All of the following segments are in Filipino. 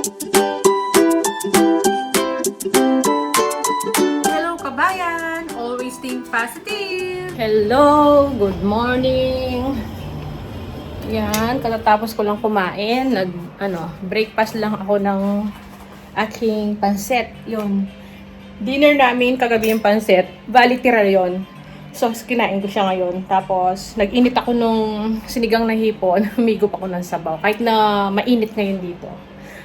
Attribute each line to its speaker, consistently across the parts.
Speaker 1: Hello kabayan! Always think positive!
Speaker 2: Hello! Good morning! Yan, katatapos ko lang kumain. Breakfast lang ako ng aking pansit. Yun. Dinner namin kagabi yung pansit. Bali, tira yun. So, kinain ko siya ngayon. Tapos, nag-init ako nung sinigang na hipon. Humigop ako ng sabaw. Kahit na mainit ngayon dito.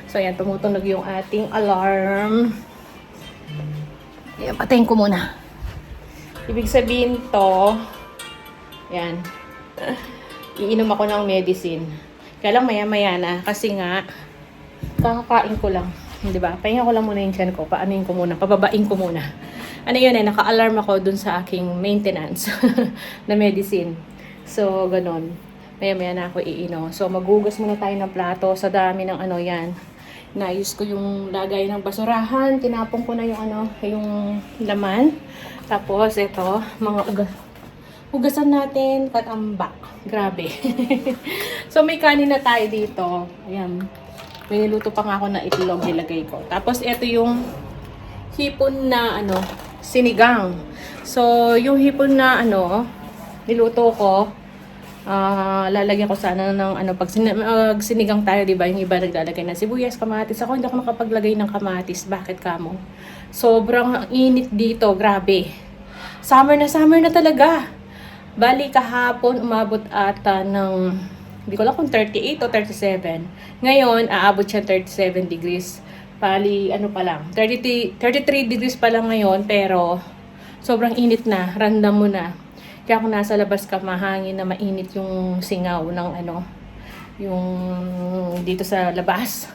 Speaker 2: So, yan, tumutunog yung ating alarm. Ayan, patayin ko muna. Ibig sabihin to, yan, iinom ako ng medicine. Kaya lang maya-maya na, kasi nga, kakakain ko lang. Diba? Pahinga ko lang muna yung tiyan ko. Paanoin ko muna, pababain ko muna. Ano yun naka-alarm ako dun sa aking maintenance na medicine. So, ganun. Maya-maya na ako iinom. So, maghugas muna tayo ng plato sa dami ng yan. Naayos ko yung lagay ng basurahan. Tinapon ko na yung laman. Tapos, ito, mga hugasan natin, katambak. Grabe. So, may kanin na tayo dito. Ayan. May niluto pa nga ako na itlog nilagay ko. Tapos, ito yung hipon na, sinigang. So, yung hipon na, niluto ko, lalagyan ko sana ng pag sinigang tayo, di ba? Yung iba naglalagay ng sibuyas, kamatis. Ako hindi ako nakapaglagay ng kamatis. Bakit kamo? Sobrang init dito, grabe. Summer na talaga. Bali kahapon umabot ata ng hindi ko lang kung 38 o 37. Ngayon aabot siya 37 degrees. Bali pa lang, 33 degrees pa lang ngayon, pero sobrang init na, random mo na. Kaya kung nasa labas ka, mahangin na mainit yung singaw ng yung dito sa labas.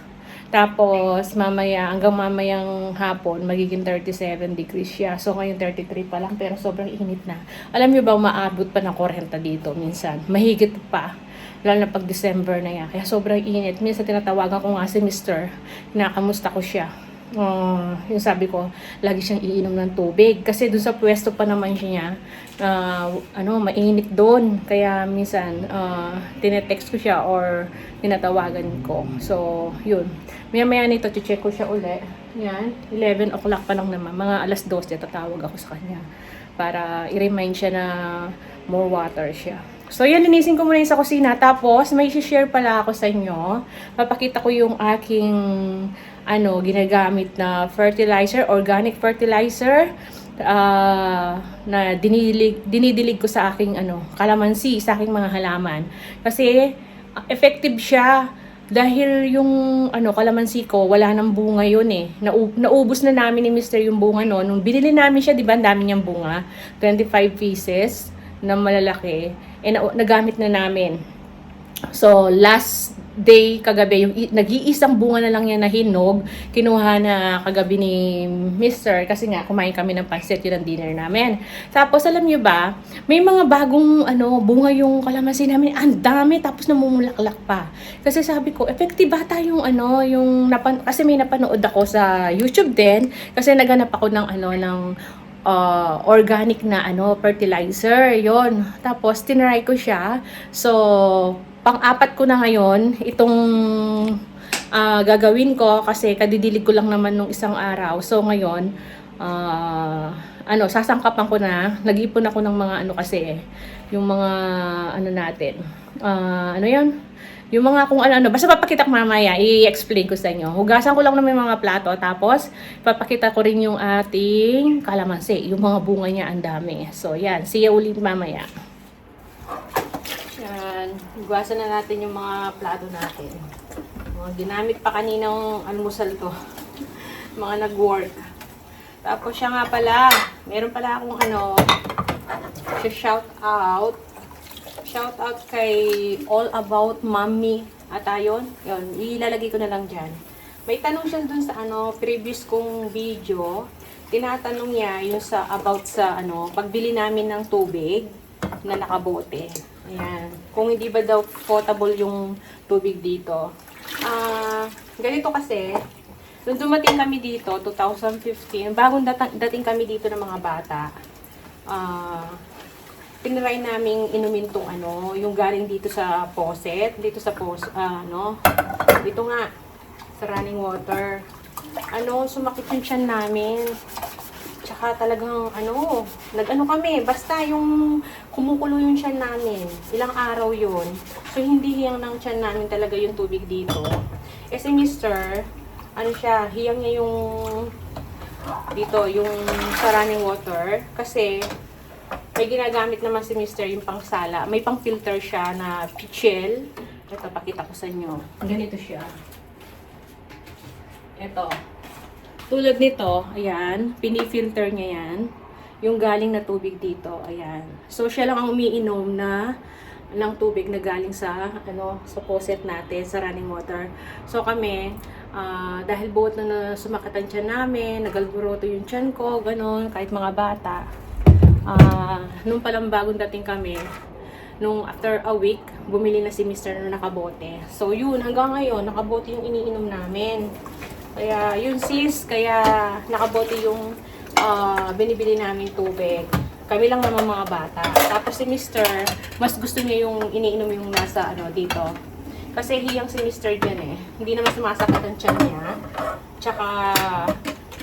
Speaker 2: Tapos hanggang mamayang hapon, magiging 37 degrees siya. So ngayon 33 pa lang, pero sobrang init na. Alam niyo ba, umaabot pa ng 40 dito minsan. Mahigit pa. Lalo na pag December na yan. Kaya sobrang init. Minsan tinatawagan ko nga si Mr. Kinakamusta ko siya. Yung sabi ko, lagi siyang iinom ng tubig. Kasi doon sa pwesto pa naman siya, mainit doon. Kaya minsan, tinetext ko siya or tinatawagan ko. So, yun. Maya-maya nito, check ko siya uli. Yan, 11 o'clock pa lang naman. Mga alas 12, tatawag ako sa kanya. Para i-remind siya na more water siya. So, yan, linisin ko muna yung sa kusina. Tapos, may share pala ako sa inyo. Papakita ko yung aking ginagamit na fertilizer, organic fertilizer, na dinidilig ko sa aking kalamansi, sa aking mga halaman. Kasi, effective siya. Dahil yung kalamansi ko, wala nang bunga yun eh. Naubos na namin ni Mr. yung bunga no. Nung binili namin siya, di ba, ang dami niyang bunga. 25 pieces na malalaki. Nagamit na namin. So, last day kagabi, yung nag-iisang bunga na lang yan na hinog, kinuha na kagabi ni Mr. Kasi nga, kumain kami ng pansit, yun ang dinner namin. Tapos, alam nyo ba, may mga bagong bunga yung kalamansi namin. Ang dami, tapos namumulaklak pa. Kasi sabi ko, effective bata yung kasi may napanood ako sa YouTube din, kasi naghanap ako ng organic na fertilizer, yon. Tapos tinry ko siya. So pang-apat ko na ngayon itong gagawin ko, kasi kadidilig ko lang naman nung isang araw. So ngayon sasangkapan ko na. Nag-ipon ako ng mga kasi yung mga natin. Yan? Yung mga kung basta papakita ko mamaya, i-explain ko sa inyo. Hugasan ko lang naman yung mga plato, tapos papakita ko rin yung ating kalamansi. Yung mga bunga niya, ang dami. So, yan. See you ulit mamaya. Yan. Hugasan na natin yung mga plato natin. Mga ginamit pa kaninang almusal to. Mga nag-work. Tapos siya nga pala, meron pala akong shout out. Shout out kay All About Mommy at ayon. Yun, ilalagay ko na lang dyan. May tanong siya dun sa previous kong video. Tinatanong niya yung about sa pagbili namin ng tubig na nakabote. Ayan. Kung hindi ba daw potable yung tubig dito. Ganito kasi, nung dumating kami dito, 2015, bagong dating kami dito ng mga bata, tinry naming inumin tong yung galing dito sa faucet, dito nga, sa running water. Sumakit yung tiyan namin. Tsaka talagang, nag-ano kami, basta yung kumukulo yung tiyan namin. Ilang araw yun. So, hindi hiyang ng tiyan namin talaga yung tubig dito. Si Mr., hiyang niya yung dito, yung sa running water. Kasi, may ginagamit naman si Mr. yung pangsala. May pang-filter siya na pichel. Ito, pakita ko sa inyo. Ganito siya. Ito. Tulad nito, ayan, pinifilter niya yan. Yung galing na tubig dito, ayan. So, siya lang ang umiinom ng tubig na galing sa, sa faucet natin, sa running water. So, kami, dahil buot na sumakatan tiyan namin, nagalburoto yung tiyan ko, ganun, kahit mga bata. Nung palang bagong dating kami, nung after a week, bumili na si Mr. na nakabote. So, yun, hanggang ngayon, nakabote yung iniinom namin. Kaya, yun sis, kaya nakabote yung binibili namin tubig. Kami lang naman mga bata. Tapos si Mr., mas gusto niya yung iniinom yung nasa dito. Kasi hiyang si Mr. dyan eh. Hindi naman sumasakit ang tiyan niya. Tsaka,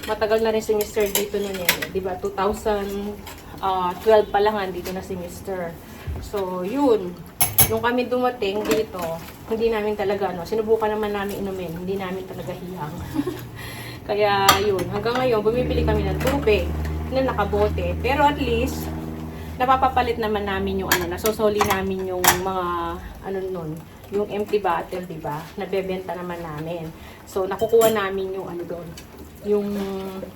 Speaker 2: matagal na rin si Mr. dito nun eh. Diba, 2012 pa lang dito na si Mr. So, yun. Nung kami dumating dito, hindi namin talaga, sinubukan naman namin inumin, hindi namin talaga hiyang. Kaya, yun, hanggang ngayon, bumibili kami ng tubig na nakabote. Pero at least, napapapalit naman namin yung nasosoli namin yung mga, yung empty bottle, diba? Nabebenta naman namin. So, nakukuha namin yung doon, yung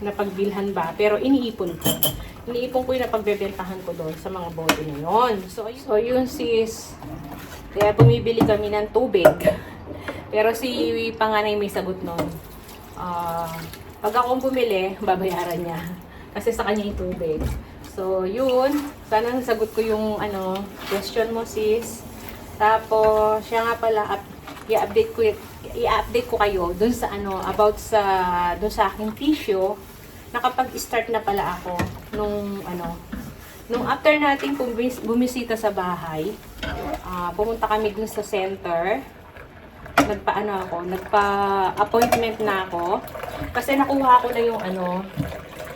Speaker 2: napagbilhan ba. Pero iniipon ko. Iniipon ko yung napagbebentahan ko doon sa mga bote na yun. So yun sis. Kaya bumibili kami ng tubig. Pero si panganay may sagot nun. Pag akong bumili, babayaran niya. Kasi sa kanya yung tubig. So yun. Sana nasagot ko yung question mo sis. Tapos, siya nga pala, i-update ko kayo dun sa about dun sa aking tissue. Nakapag-start na pala ako nung after natin bumisita sa bahay, pumunta kami dun sa center. Nagpa-appointment na ako. Kasi nakuha ko na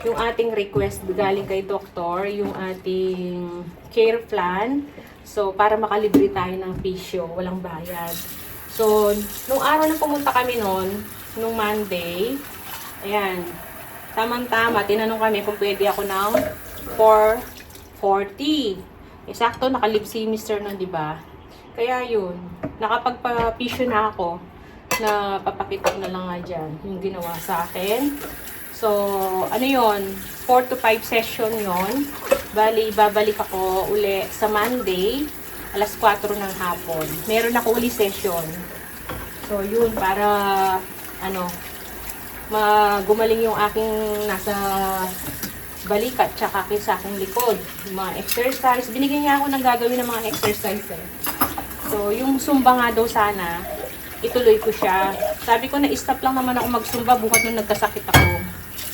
Speaker 2: yung ating request galing kay doktor, yung ating care plan. So, para makalibre tayo ng pisyo, walang bayad. So, nung araw na pumunta kami nung Monday, ayan, tamang-tama, tinanong kami kung pwede ako ng 440. Eksakto, nakalib si Mr. nun, diba? Kaya yun, nakapagpa-pisyo na ako, na papakita ko na lang nga dyan, yung ginawa sa akin. So, 4 to 5 session yon. Bali, babalik ako uli sa Monday, alas 4 ng hapon. Meron ako uli session. So, yun, para, gumaling yung aking nasa balikat tsaka sa aking likod. Yung mga exercise. Binigyan niya ako ng gagawin ng mga exercise eh. So, yung Zumba nga daw sana, ituloy ko siya. Sabi ko na stop lang naman ako mag-Zumba bukat nung nagkasakit ako.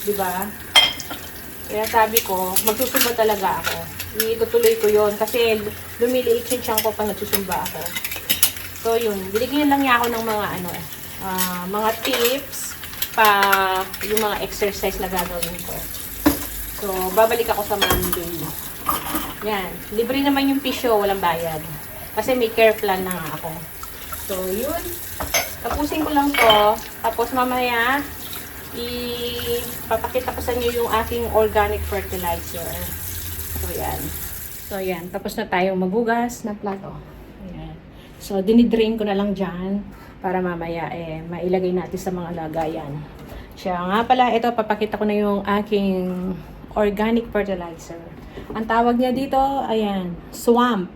Speaker 2: Diba? Kaya sabi ko, magsusumba talaga ako. Itutuloy ko yon kasi lumiliit yung tiyan ko pag nagsusumba ako. So, yun. Binigyan lang niya ako ng mga mga tips yung mga exercise na gagawin ko. So, babalik ako sa Monday. Yan. Libre naman yung pisyo, walang bayad. Kasi may care plan na nga ako. So, yun. Tapusin ko lang to. Tapos mamaya, ipapakita ko sa inyo yung aking organic fertilizer. So, yan. So, yan. Tapos na tayo magugas ng plato. Ayan. So, dinidrain ko na lang dyan para mamaya mailagay natin sa mga lagayan. Siya nga pala, ito, papakita ko na yung aking organic fertilizer. Ang tawag niya dito, ayan, Swamp.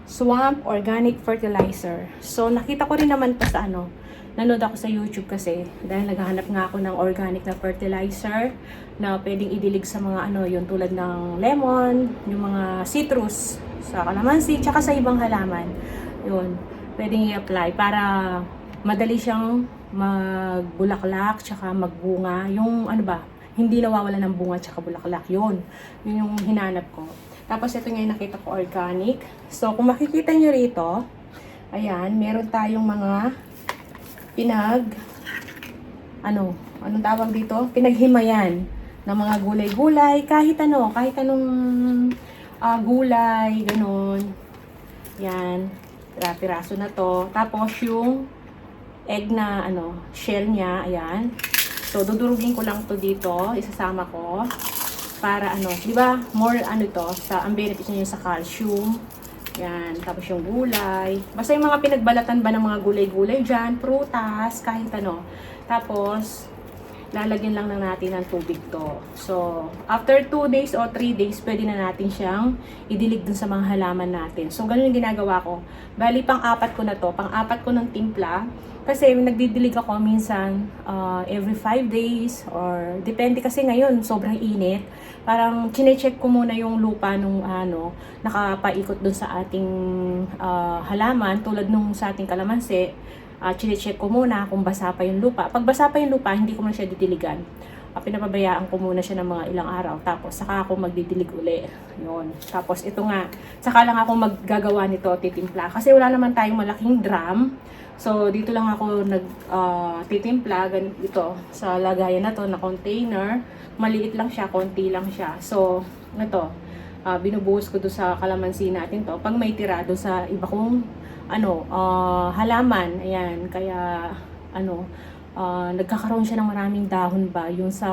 Speaker 2: Swamp Organic Fertilizer. So, nakita ko rin naman pa sa nanood ako sa YouTube kasi dahil naghahanap nga ako ng organic na fertilizer na pwedeng idilig sa mga yung tulad ng lemon, yung mga citrus, sa kalamansi, tsaka sa ibang halaman. Yun, pwedeng i-apply para madali siyang magbulaklak, tsaka magbunga. Yung hindi nawawala ng bunga tsaka bulaklak. Yun yung hinanap ko. Tapos ito nga yung nakita ko, organic. So, kung makikita nyo rito, ayan, meron tayong mga anong tawag dito? Pinaghimayan ng mga gulay-gulay, kahit anong gulay, ganun. Yan, piraso na to. Tapos yung egg na shell niya, ayan. So, dudurugin ko lang to dito, isasama ko para di ba? More ito sa ang benefits niya sa calcium. Yan, tapos yung gulay. Basta yung mga pinagbalatan ba ng mga gulay-gulay diyan, prutas, kahit Tapos lalagyan lang natin ng tubig to. So, after 2 days or 3 days, pwede na natin siyang idilig dun sa mga halaman natin. So, ganun yung ginagawa ko. Bali, pang-apat ko na to. Pang-apat ko ng timpla. Kasi nagdidilig ako minsan every 5 days or depende kasi ngayon, sobrang init. Parang chine-check ko muna yung lupa nung nakapaikot dun sa ating halaman tulad nung sa ating kalamansi. Chine-check ko muna kung basa pa yung lupa. Pag basa pa yung lupa, hindi ko muna siya didiligan. Pinapabayaan ko muna siya ng mga ilang araw. Tapos, saka ako magdidilig uli. Yun. Tapos, ito nga. Saka lang ako maggagawa nito, titimpla. Kasi wala naman tayong malaking drum. So, dito lang ako titimpla. Ito, sa lagayan na to, na container. Maliit lang siya, konti lang siya. So, ito. Binubuhos ko doon sa kalamansi natin to. Pag may tira doon sa iba kong halaman, ayan, kaya nagkakaroon siya ng maraming dahon ba, yung sa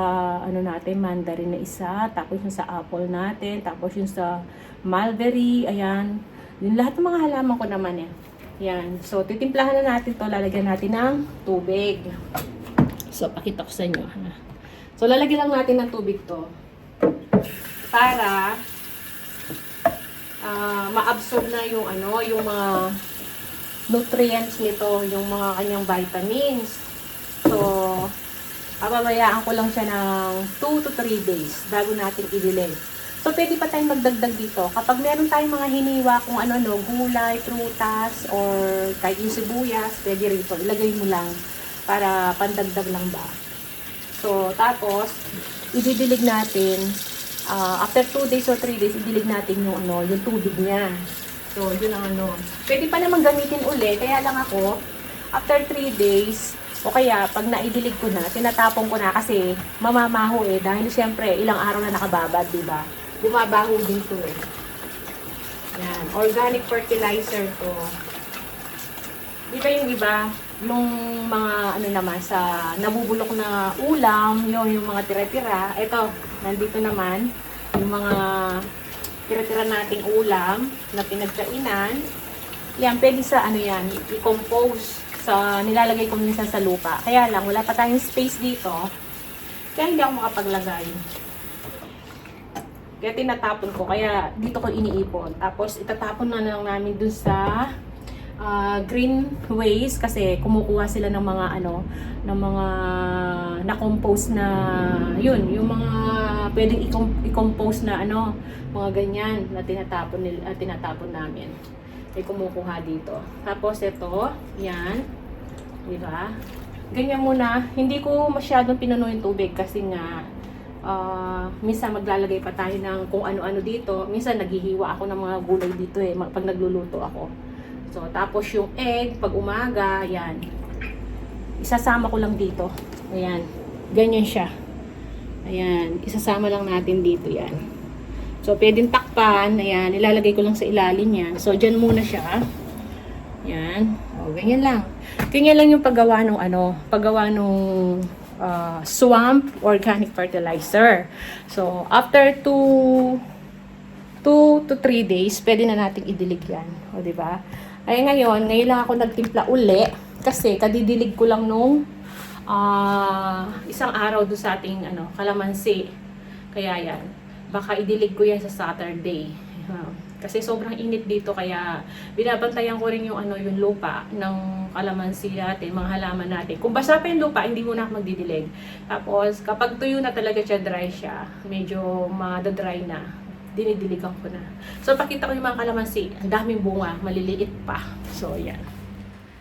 Speaker 2: natin, mandarin na isa, tapos yung sa apple natin, tapos yung sa mulberry, ayan, yung lahat ng mga halaman ko naman yan. So, titimplahan na natin to, lalagyan natin ng tubig. So, pakita ko sa inyo. So, lalagyan lang natin ng tubig to para ma-absorb na yung yung mga nutrients nito, yung mga kanyang vitamins. So, pababayaan ko lang siya ng 2 to 3 days bago natin i-delay. So, pwede pa tayong magdagdag dito. Kapag meron tayong mga hiniwa kung gulay, prutas, or kahit yung sibuyas, pwede rito. Ilagay mo lang para pandagdag lang ba. So, tapos, i-dilig natin. After 2 days or 3 days, i-dilig natin yung yung tubig niya. So, yun ang Pwede pa naman gamitin uli, kaya lang ako, after 3 days, o kaya, pag naidilig ko na, tinatapon ko na kasi mamamaho dahil siyempre, ilang araw na nakababad, diba? Bumabaho din to Yan, organic fertilizer to. Diba yung iba, yung mga naman, sa nabubulok na ulam, yung mga tira-tira, ito, nandito naman, yung mga tira-tira nating ulam na pinagkainan. Yan, pwede sa yan, i-compose. Nilalagay ko minsan sa lupa. Kaya lang, wala pa tayong space dito. Kaya hindi ako makapaglagay. Kaya tinatapon ko. Kaya dito ko iniipon. Tapos, itatapon na lang namin dun sa green waste kasi kumukuha sila ng mga ng mga na-compose na yung mga pwedeng i-compose na mga ganyan na tinatapon namin. Ay kumukuha dito. Tapos ito, yan. Di ba? Ganyan muna. Hindi ko masyadong pinuno yung tubig kasi nga minsan maglalagay pa tayo ng kung ano-ano dito. Minsan naghihiwa ako ng mga gulay dito pag nagluluto ako. So, tapos yung egg, pag umaga, yan. Isasama ko lang dito. Ayan. Ganyan siya. Ayan. Isasama lang natin dito yan. So, pwedeng takpan. Ayan. Ilalagay ko lang sa ilalim yan. So, dyan muna siya. Ayan. O, ganyan lang. Ganyan lang yung paggawa nung swamp organic fertilizer. So, after 2 to 3 days, pwede na natin idilig yan. O, diba? Ay ngayon lang ako nagtimpla uli kasi kadidilig ko lang nung isang araw doon sa ating kalamansi. Kaya yan. Baka idilig ko yan sa Saturday. Kasi sobrang init dito kaya binabantayan ko rin yung yung lupa ng kalamansi natin, mga halaman natin. Kung basa pa yung lupa, hindi muna ako magdidilig. Tapos kapag tuyo na talaga siya, dry siya, medyo madadry na, dinidiligan ko na. So, pakita ko yung mga kalamansi. Ang daming bunga. Maliliit pa. So, ayan.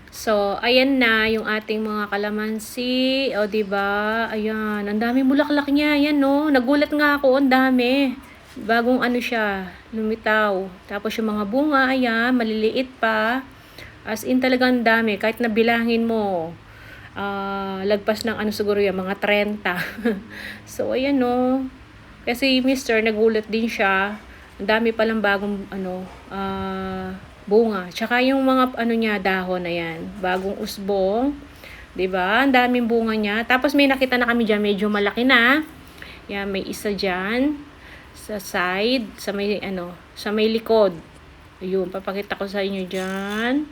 Speaker 2: So, ayan na yung ating mga kalamansi. O, diba? Ayan. Ang daming bulaklak niya. Ayan, no? Nagulat nga ako. Ang dami. Bagong siya. Lumitaw. Tapos yung mga bunga, ayan. Maliliit pa. As in talagang dami. Kahit nabilangin mo. lagpas ng ano siguro yan, mga 30. So, ayan no. Kasi Mister, nagulat din siya. Ang dami palang bagong bunga. Tsaka yung mga ano niya, dahon na yan. Bagong usbong. 'Di ba? Ang daming bunga niya. Tapos may nakita na kami diyan, medyo malaki na. Yan, may isa diyan sa side, sa may likod. Ayun, papakita ko sa inyo diyan.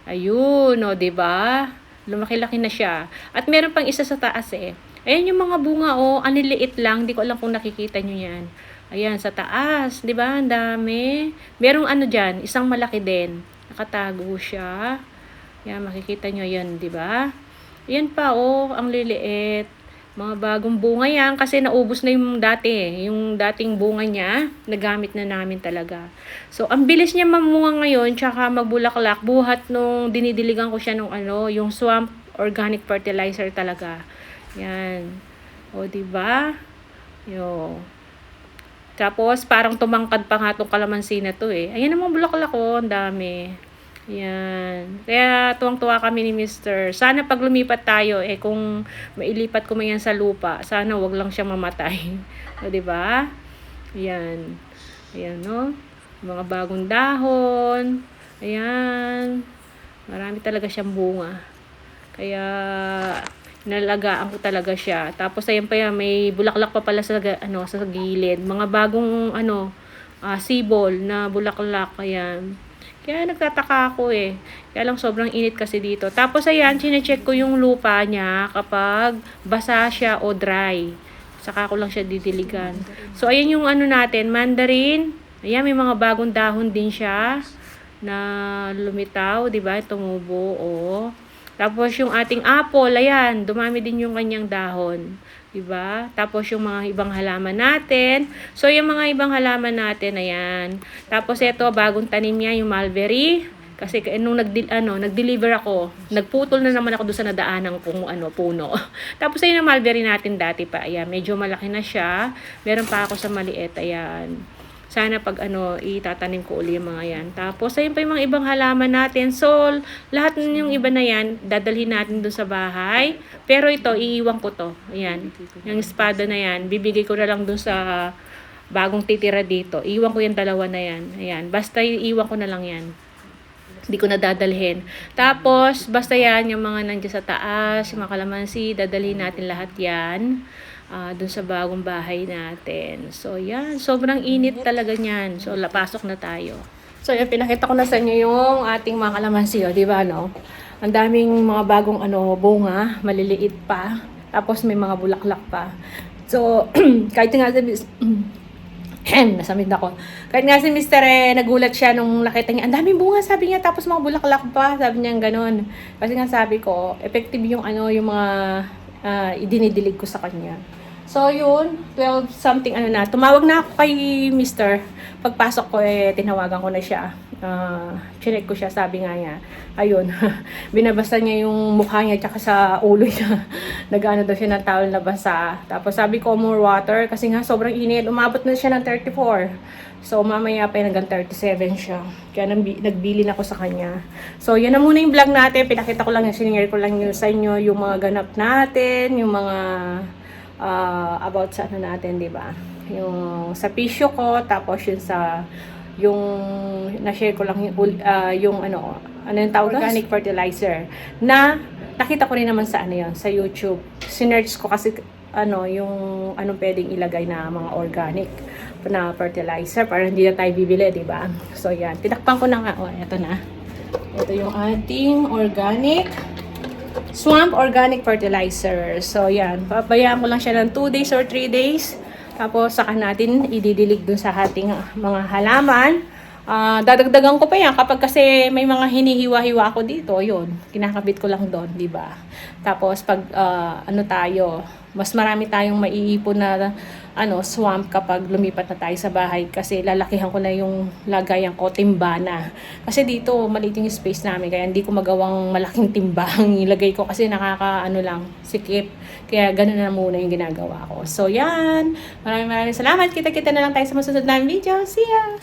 Speaker 2: Ayun, no, 'di ba? Lumaki-laki na siya. At meron pang isa sa taas eh. Ayan yung mga bunga ang liliit lang, hindi ko alam kung nakikita niyo 'yan. Ayan sa taas, 'di ba? Ang dami. Merong ano diyan, isang malaki din. Nakatago siya. Yan, makikita niyo 'yan, 'di ba? Yan pa ang liliit. Mga bagong bunga yan kasi naubos na yung dating bunga niya, nagamit na namin talaga. So, ang bilis niya mamunga ngayon, tsaka magbulaklak, buhat nung dinidiligan ko siya nung yung swamp organic fertilizer talaga. Yan. O, diba? Yo. Tapos, parang tumangkad pa nga tong kalamansi na to eh. Ayan naman bulaklak ang dami. Yan. Kaya tuwang-tuwa kami ni Mister. Sana pag lumipat tayo, kung mailipat ko man yan sa lupa, sana wag lang siya mamatay. O, diba? Yan. Ayan, no? Mga bagong dahon. Ayan. Marami talaga siyang bunga. Kaya, nalagaan ko talaga siya. Tapos, ayan pa yan, may bulaklak pa pala sa gilid. Mga bagong, sibol na bulaklak. Ayan. Kaya nagtataka ako Kaya lang sobrang init kasi dito. Tapos ayan, chinecheck ko yung lupa niya kapag basa siya o dry. Saka ko lang siya didiligan. So ayan yung natin, mandarin. Ayan, may mga bagong dahon din siya na lumitaw, 'di ba? Tumubo, Tapos yung ating apple, ayan, dumami din yung kanyang dahon. Diba? Tapos yung mga ibang halaman natin. So, yung mga ibang halaman natin, ayan. Tapos, ito, bagong tanim niya, yung mulberry. Kasi, nung nag-deliver ako, nagputol na naman ako doon sa nadaanang puno. Tapos, ayun ang mulberry natin dati pa. Ayan, medyo malaki na siya. Meron pa ako sa maliit, ayan. Sana pag itatanim ko uli yung mga yan. Tapos, ayun pa yung mga ibang halaman natin. So, lahat yung iba na yan, dadalhin natin doon sa bahay. Pero ito, iiwan ko to. Ayan. Yung espada na yan, bibigay ko na lang doon sa bagong titira dito. Iiwan ko yung dalawa na yan. Ayan. Basta iiwan ko na lang yan. Hindi ko na dadalhin. Tapos, basta yan, yung mga nandiyan sa taas, yung mga kalamansi, dadalhin natin lahat yan. Dun sa bagong bahay natin. So, yan. Sobrang init talaga niyan. So, pasok na tayo. So, yan. Pinakita ko na sa inyo yung ating mga kalamansi. Di ba, no? Ang daming mga bagong bunga. Maliliit pa. Tapos, may mga bulaklak pa. So, kahit nga nasamid ako. Kahit nga si Mr. nagulat siya nung nakita niya, ang daming bunga, sabi niya, tapos mga bulaklak pa. Sabi niya gano'n. Kasi nga sabi ko, effective yung yung mga idinidilig ko sa kanya. So, yun, 12 something na. Tumawag na ako kay Mr. Pagpasok ko, tinawagan ko na siya. Chinek ko siya, sabi nga niya. Ayun, binabasa niya yung mukha niya tsaka sa ulo niya. Nag-ano daw siya ng towel na basa. Tapos sabi ko, more water. Kasi nga, sobrang init. Umabot na siya ng 34. So, mamaya pa hanggang 37 siya. Kaya nagbili na ako sa kanya. So, yan na muna yung vlog natin. Pinakita ko lang, siningare ko lang yun sa inyo yung mga ganap natin, yung mga about sa natin, di ba? Yung sa pisyo ko, tapos yung na-share ko lang yung yung tawag, organic fertilizer na nakita ko rin naman sa sa YouTube. Sinearch ko kasi yung anong pwedeng ilagay na mga organic na fertilizer para hindi na tayo bibili, di ba? So yan, tinakpan ko na nga. Ito na. Ito yung ating organic swamp organic fertilizer. So, yan. Pabayaan ko lang siya ng 2 days or 3 days. Tapos, saka natin ididilig dun sa ating mga halaman. Dadagdagan ko pa yan kapag kasi may mga hinihiwa-hiwa ako dito. Yun, kinakabit ko lang doon, di ba? Tapos, pag mas marami tayong maiipon na swamp kapag lumipat na tayo sa bahay kasi lalakihan ko na yung lagayan ko, timba na. Kasi dito, maliit yung space namin kaya hindi ko magawang malaking timbang ilagay ko kasi sikip. Kaya ganun na muna yung ginagawa ko. So, yan. Maraming salamat. Kita-kita na lang tayo sa masusunod na video. See ya!